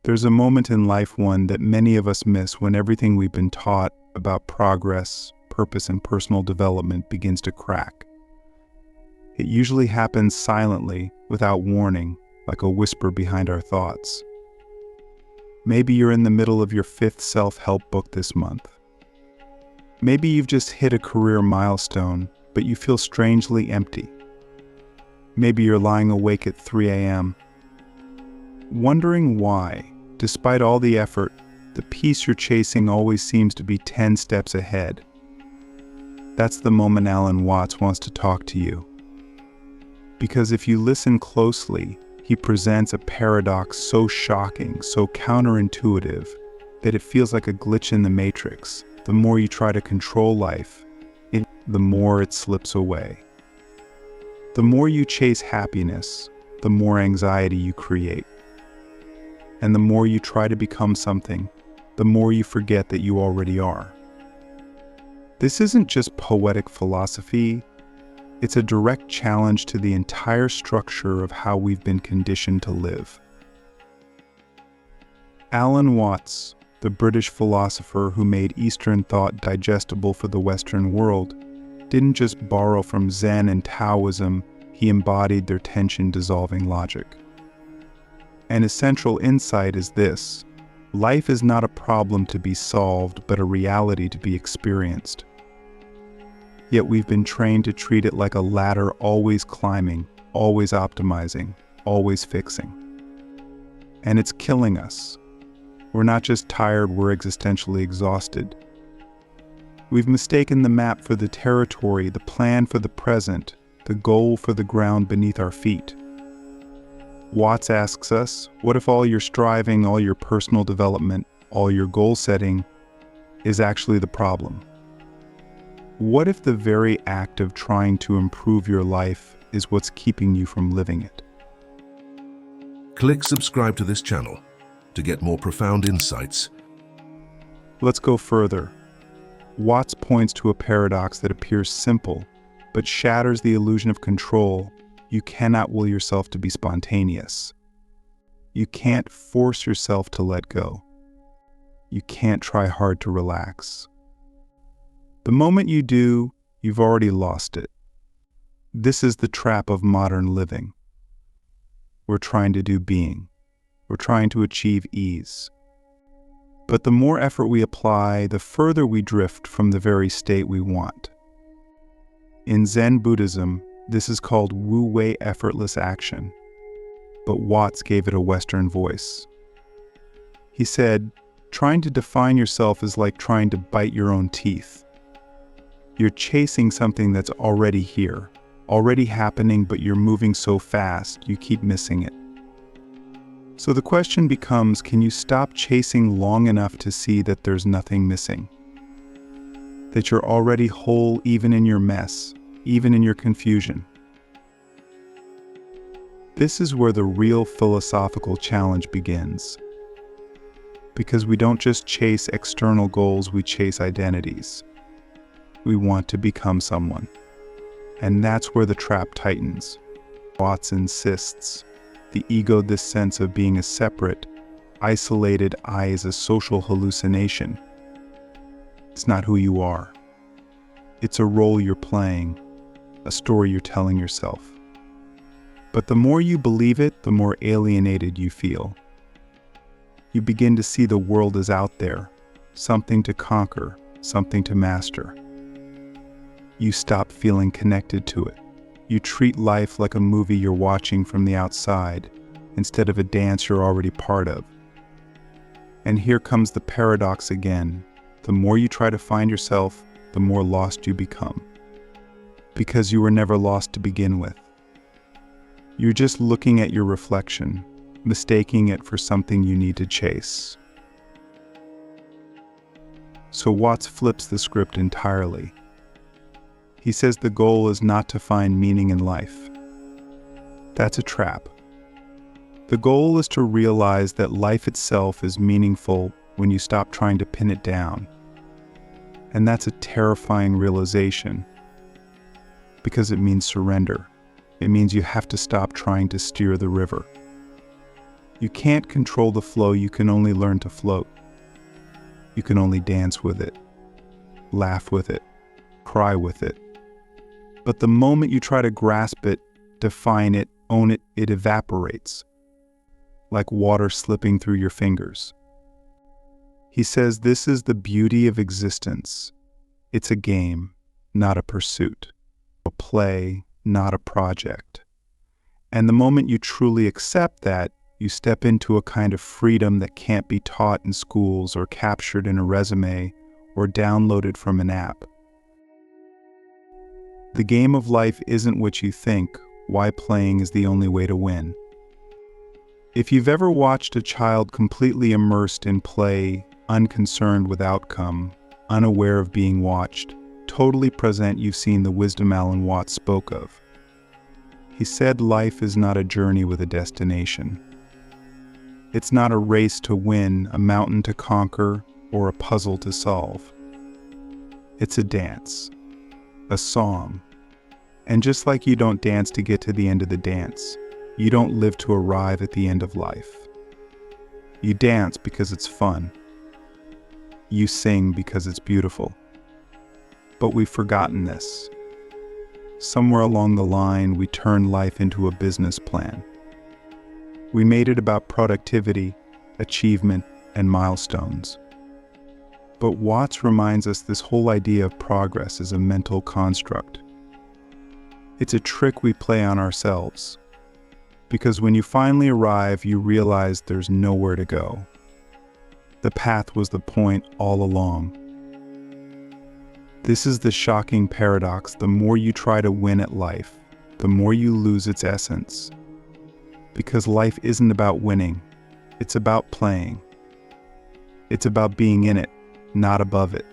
There's a moment in life, one that many of us miss, when everything we've been taught about progress, purpose, and personal development begins to crack. It usually happens silently, without warning, like a whisper behind our thoughts. Maybe you're in the middle of your 5th self-help book this month. Maybe you've just hit a career milestone, but you feel strangely empty. Maybe you're lying awake at 3 a.m., wondering why, despite all the effort, the peace you're chasing always seems to be 10 steps ahead. That's the moment Alan Watts wants to talk to you. Because if you listen closely, he presents a paradox so shocking, so counterintuitive, that it feels like a glitch in the matrix. The more you try to control life, the more it slips away. The more you chase happiness, the more anxiety you create. And the more you try to become something, the more you forget that you already are. This isn't just poetic philosophy, it's a direct challenge to the entire structure of how we've been conditioned to live. Alan Watts, the British philosopher who made Eastern thought digestible for the Western world, didn't just borrow from Zen and Taoism, he embodied their tension-dissolving logic. An essential insight is this: life is not a problem to be solved, but a reality to be experienced. Yet we've been trained to treat it like a ladder, always climbing, always optimizing, always fixing. And it's killing us. We're not just tired, we're existentially exhausted. We've mistaken the map for the territory, the plan for the present, the goal for the ground beneath our feet. Watts asks us, what if all your striving, all your personal development, all your goal setting is actually the problem? What if the very act of trying to improve your life is what's keeping you from living it? Click subscribe to this channel to get more profound insights. Let's go further. Watts points to a paradox that appears simple, but shatters the illusion of control. You cannot will yourself to be spontaneous. You can't force yourself to let go. You can't try hard to relax. The moment you do, you've already lost it. This is the trap of modern living. We're trying to do being. We're trying to achieve ease. But the more effort we apply, the further we drift from the very state we want. In Zen Buddhism, this is called Wu Wei, effortless action. But Watts gave it a Western voice. He said, trying to define yourself is like trying to bite your own teeth. You're chasing something that's already here, already happening, but you're moving so fast, you keep missing it. So the question becomes, can you stop chasing long enough to see that there's nothing missing? That you're already whole even in your mess, even in your confusion. This is where the real philosophical challenge begins. Because we don't just chase external goals, we chase identities. We want to become someone. And that's where the trap tightens. Watts insists, the ego, this sense of being a separate, isolated I, is a social hallucination. It's not who you are. It's a role you're playing, a story you're telling yourself. But the more you believe it, the more alienated you feel. You begin to see the world as out there, something to conquer, something to master. You stop feeling connected to it. You treat life like a movie you're watching from the outside, instead of a dance you're already part of. And here comes the paradox again. The more you try to find yourself, the more lost you become. Because you were never lost to begin with. You're just looking at your reflection, mistaking it for something you need to chase. So Watts flips the script entirely. He says the goal is not to find meaning in life. That's a trap. The goal is to realize that life itself is meaningful when you stop trying to pin it down. And that's a terrifying realization, because it means surrender. It means you have to stop trying to steer the river. You can't control the flow, you can only learn to float. You can only dance with it, laugh with it, cry with it. But the moment you try to grasp it, define it, own it, it evaporates, like water slipping through your fingers. He says this is the beauty of existence. It's a game, not a pursuit, a play, not a project. And the moment you truly accept that, you step into a kind of freedom that can't be taught in schools or captured in a resume or downloaded from an app. The game of life isn't what you think, why playing is the only way to win. If you've ever watched a child completely immersed in play, unconcerned with outcome, unaware of being watched, totally present, you've seen the wisdom Alan Watts spoke of. He said life is not a journey with a destination. It's not a race to win, a mountain to conquer, or a puzzle to solve. It's a dance, a song. And just like you don't dance to get to the end of the dance, you don't live to arrive at the end of life. You dance because it's fun. You sing because it's beautiful. But we've forgotten this. Somewhere along the line, we turned life into a business plan. We made it about productivity, achievement, and milestones. But Watts reminds us this whole idea of progress is a mental construct. It's a trick we play on ourselves. Because when you finally arrive, you realize there's nowhere to go. The path was the point all along. This is the shocking paradox. The more you try to win at life, the more you lose its essence. Because life isn't about winning, it's about playing. It's about being in it, not above it.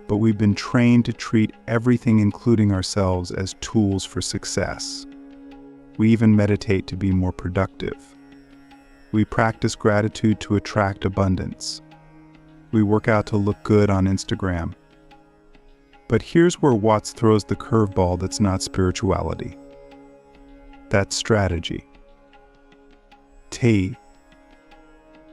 But we've been trained to treat everything, including ourselves, as tools for success. We even meditate to be more productive. We practice gratitude to attract abundance. We work out to look good on Instagram. But here's where Watts throws the curveball that's not spirituality. That's strategy. T.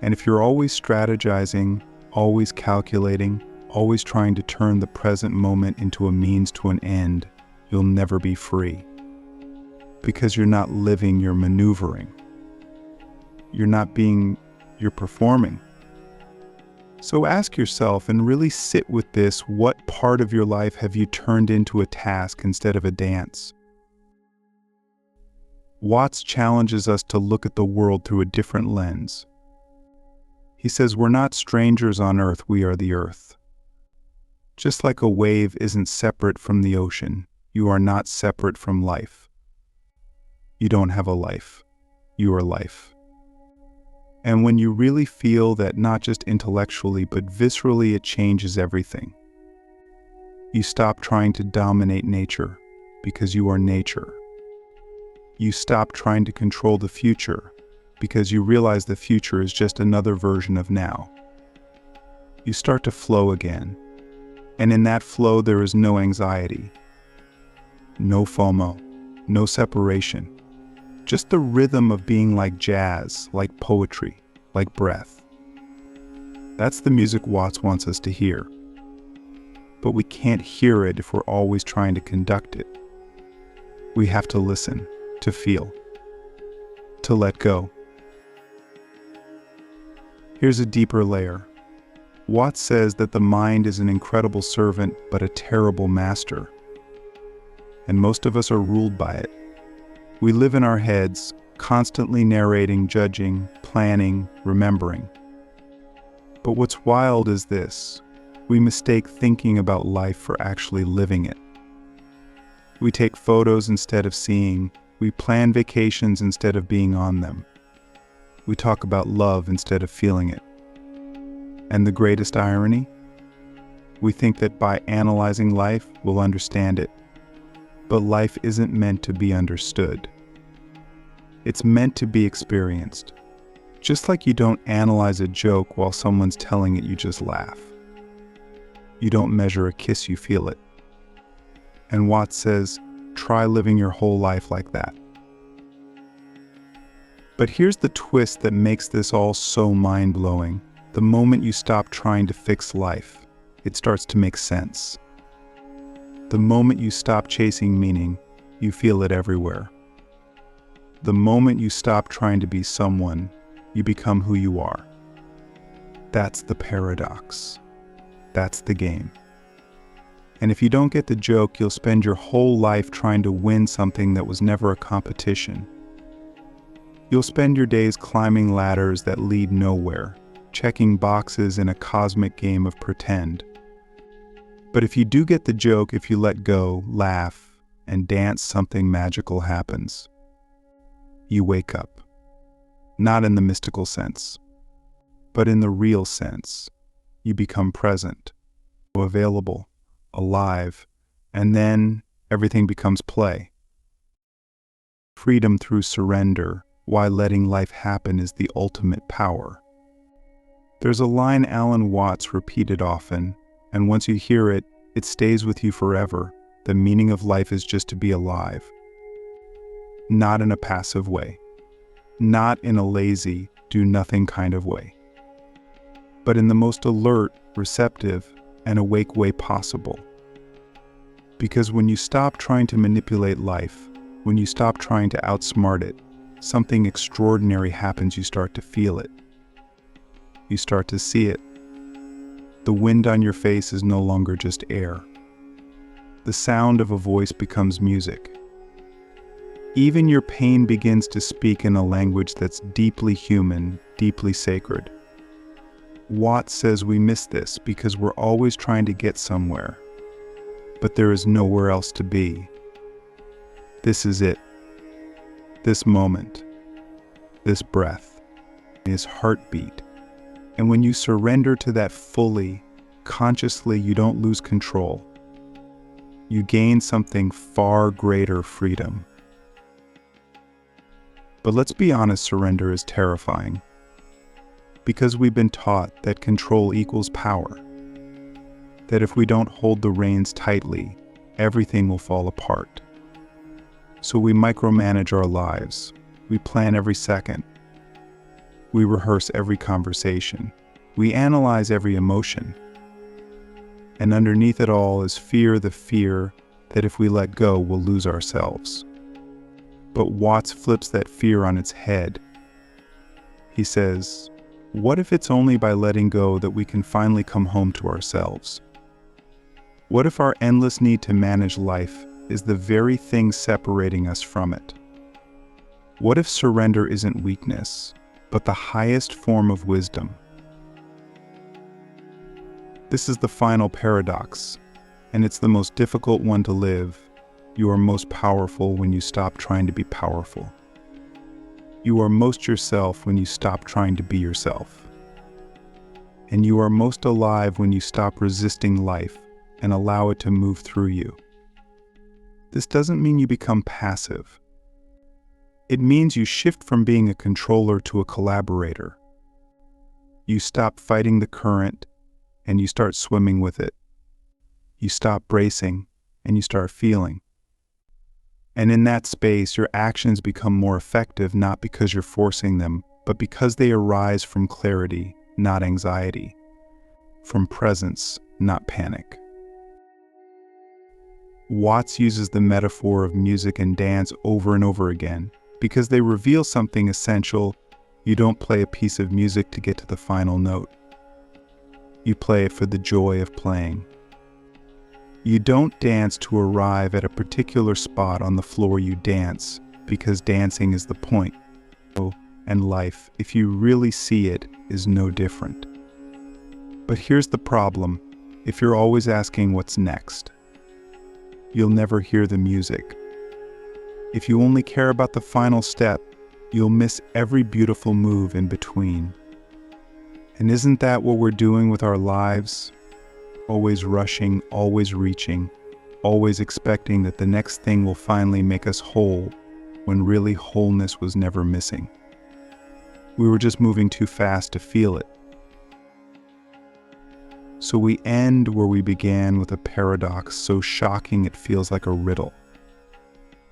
And if you're always strategizing, always calculating, always trying to turn the present moment into a means to an end, you'll never be free. Because you're not living, you're maneuvering. You're not being, you're performing. So ask yourself and really sit with this, what part of your life have you turned into a task instead of a dance? Watts challenges us to look at the world through a different lens. He says we're not strangers on Earth, we are the Earth. Just like a wave isn't separate from the ocean, you are not separate from life. You don't have a life, you are life. And when you really feel that, not just intellectually, but viscerally, it changes everything. You stop trying to dominate nature, because you are nature. You stop trying to control the future, because you realize the future is just another version of now. You start to flow again. And in that flow, there is no anxiety, no FOMO, no separation. Just the rhythm of being like jazz, like poetry, like breath. That's the music Watts wants us to hear. But we can't hear it if we're always trying to conduct it. We have to listen, to feel, to let go. Here's a deeper layer. Watts says that the mind is an incredible servant, but a terrible master. And most of us are ruled by it. We live in our heads, constantly narrating, judging, planning, remembering. But what's wild is this: we mistake thinking about life for actually living it. We take photos instead of seeing. We plan vacations instead of being on them. We talk about love instead of feeling it. And the greatest irony? We think that by analyzing life, we'll understand it. But life isn't meant to be understood. It's meant to be experienced. Just like you don't analyze a joke while someone's telling it, you just laugh. You don't measure a kiss, you feel it. And Watts says, try living your whole life like that. But here's the twist that makes this all so mind-blowing. The moment you stop trying to fix life, it starts to make sense. The moment you stop chasing meaning, you feel it everywhere. The moment you stop trying to be someone, you become who you are. That's the paradox. That's the game. And if you don't get the joke, you'll spend your whole life trying to win something that was never a competition. You'll spend your days climbing ladders that lead nowhere, checking boxes in a cosmic game of pretend. But if you do get the joke, if you let go, laugh, and dance, something magical happens. You wake up. Not in the mystical sense, but in the real sense. You become present, available, alive, and then everything becomes play. Freedom through surrender, why letting life happen is the ultimate power. There's a line Alan Watts repeated often, and once you hear it, it stays with you forever. The meaning of life is just to be alive. Not in a passive way. Not in a lazy, do-nothing kind of way. But in the most alert, receptive, and awake way possible. Because when you stop trying to manipulate life, when you stop trying to outsmart it, something extraordinary happens. You start to feel it. You start to see it. The wind on your face is no longer just air. The sound of a voice becomes music. Even your pain begins to speak in a language that's deeply human, deeply sacred. Watts says we miss this because we're always trying to get somewhere, but there is nowhere else to be. This is it. This moment, this breath, this heartbeat. And when you surrender to that fully, consciously, you don't lose control. You gain something far greater: freedom. But let's be honest, surrender is terrifying. Because we've been taught that control equals power. That if we don't hold the reins tightly, everything will fall apart. So we micromanage our lives. We plan every second. We rehearse every conversation. We analyze every emotion. And underneath it all is fear, the fear that if we let go, we'll lose ourselves. But Watts flips that fear on its head. He says, what if it's only by letting go that we can finally come home to ourselves? What if our endless need to manage life is the very thing separating us from it? What if surrender isn't weakness, but the highest form of wisdom? This is the final paradox, and it's the most difficult one to live. You are most powerful when you stop trying to be powerful. You are most yourself when you stop trying to be yourself. And you are most alive when you stop resisting life and allow it to move through you. This doesn't mean you become passive. It means you shift from being a controller to a collaborator. You stop fighting the current and you start swimming with it. You stop bracing and you start feeling. And in that space, your actions become more effective, not because you're forcing them, but because they arise from clarity, not anxiety, from presence, not panic. Watts uses the metaphor of music and dance over and over again because they reveal something essential. You don't play a piece of music to get to the final note. You play it for the joy of playing. You don't dance to arrive at a particular spot on the floor. You dance because dancing is the point. And life, if you really see it, is no different. But here's the problem. If you're always asking what's next, you'll never hear the music. If you only care about the final step, you'll miss every beautiful move in between. And isn't that what we're doing with our lives? Always rushing, always reaching, always expecting that the next thing will finally make us whole, when really wholeness was never missing. We were just moving too fast to feel it. So we end where we began, with a paradox so shocking it feels like a riddle.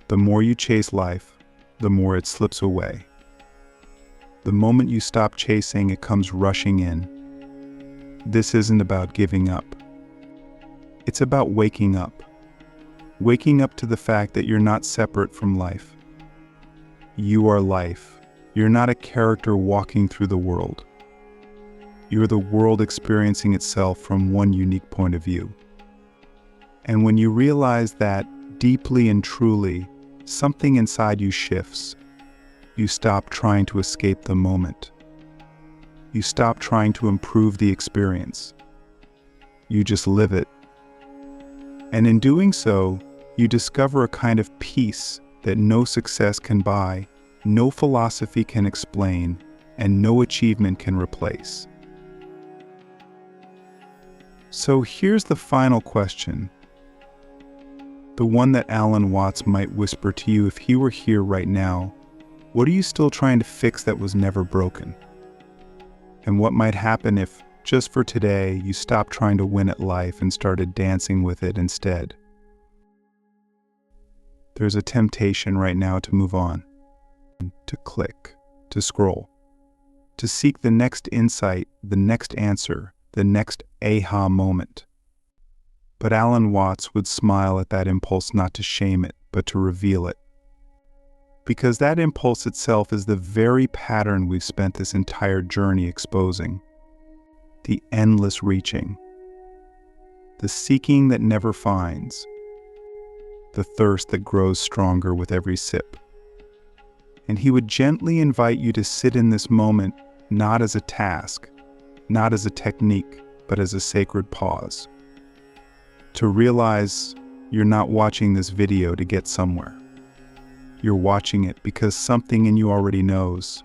The more you chase life, the more it slips away. The moment you stop chasing, it comes rushing in. This isn't about giving up. It's about waking up. Waking up to the fact that you're not separate from life. You are life. You're not a character walking through the world. You're the world experiencing itself from one unique point of view. And when you realize that deeply and truly, something inside you shifts. You stop trying to escape the moment. You stop trying to improve the experience. You just live it. And in doing so, you discover a kind of peace that no success can buy, no philosophy can explain, and no achievement can replace. So here's the final question. The one that Alan Watts might whisper to you if he were here right now. What are you still trying to fix that was never broken? And what might happen if, just for today, you stopped trying to win at life and started dancing with it instead? There's a temptation right now to move on, to click, to scroll, to seek the next insight, the next answer, the next aha moment. But Alan Watts would smile at that impulse, not to shame it, but to reveal it. Because that impulse itself is the very pattern we've spent this entire journey exposing. The endless reaching. The seeking that never finds. The thirst that grows stronger with every sip. And he would gently invite you to sit in this moment, not as a task, not as a technique, but as a sacred pause. To realize you're not watching this video to get somewhere. You're watching it because something in you already knows.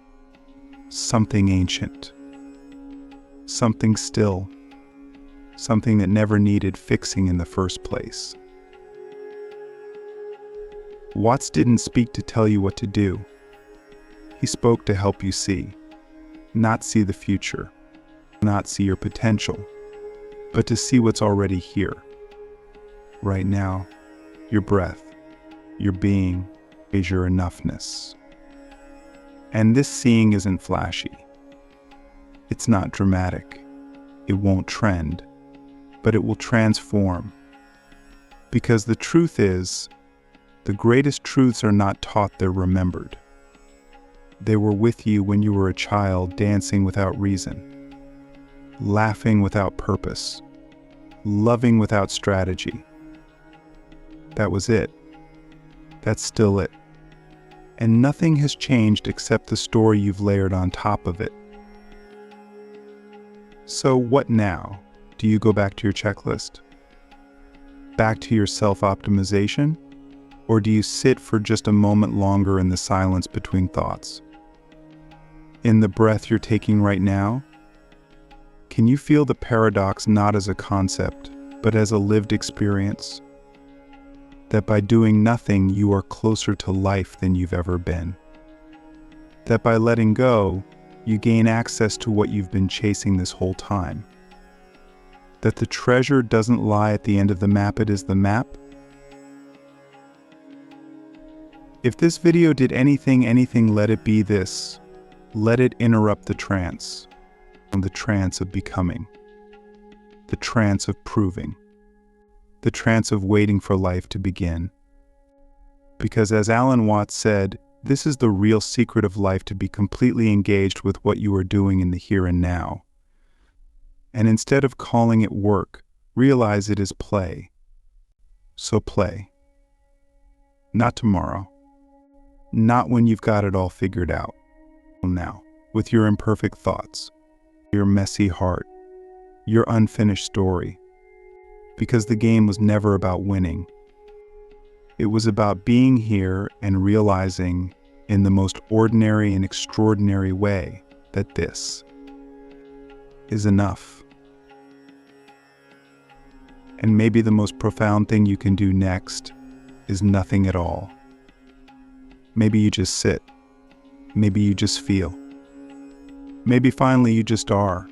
Something ancient. Something still. Something that never needed fixing in the first place. Watts didn't speak to tell you what to do. He spoke to help you see. Not see the future. Not see your potential. But to see what's already here. Right now. Your breath. Your being. Is your enoughness. And this seeing isn't flashy. It's not dramatic. It won't trend, but it will transform. Because the truth is, the greatest truths are not taught, they're remembered. They were with you when you were a child, dancing without reason, laughing without purpose, loving without strategy. That was it. That's still it. And nothing has changed except the story you've layered on top of it. So what now? Do you go back to your checklist? Back to your self-optimization? Or do you sit for just a moment longer in the silence between thoughts? In the breath you're taking right now? Can you feel the paradox not as a concept, but as a lived experience? That by doing nothing, you are closer to life than you've ever been. That by letting go, you gain access to what you've been chasing this whole time. That the treasure doesn't lie at the end of the map, it is the map. If this video did anything, let it be this. Let it interrupt the trance of becoming, the trance of proving. The trance of waiting for life to begin. Because as Alan Watts said, this is the real secret of life, to be completely engaged with what you are doing in the here and now. And instead of calling it work, realize it is play. So play. Not tomorrow. Not when you've got it all figured out. Now, with your imperfect thoughts, your messy heart, your unfinished story. Because the game was never about winning. It was about being here and realizing, in the most ordinary and extraordinary way, that this is enough. And maybe the most profound thing you can do next is nothing at all. Maybe you just sit. Maybe you just feel. Maybe finally you just are.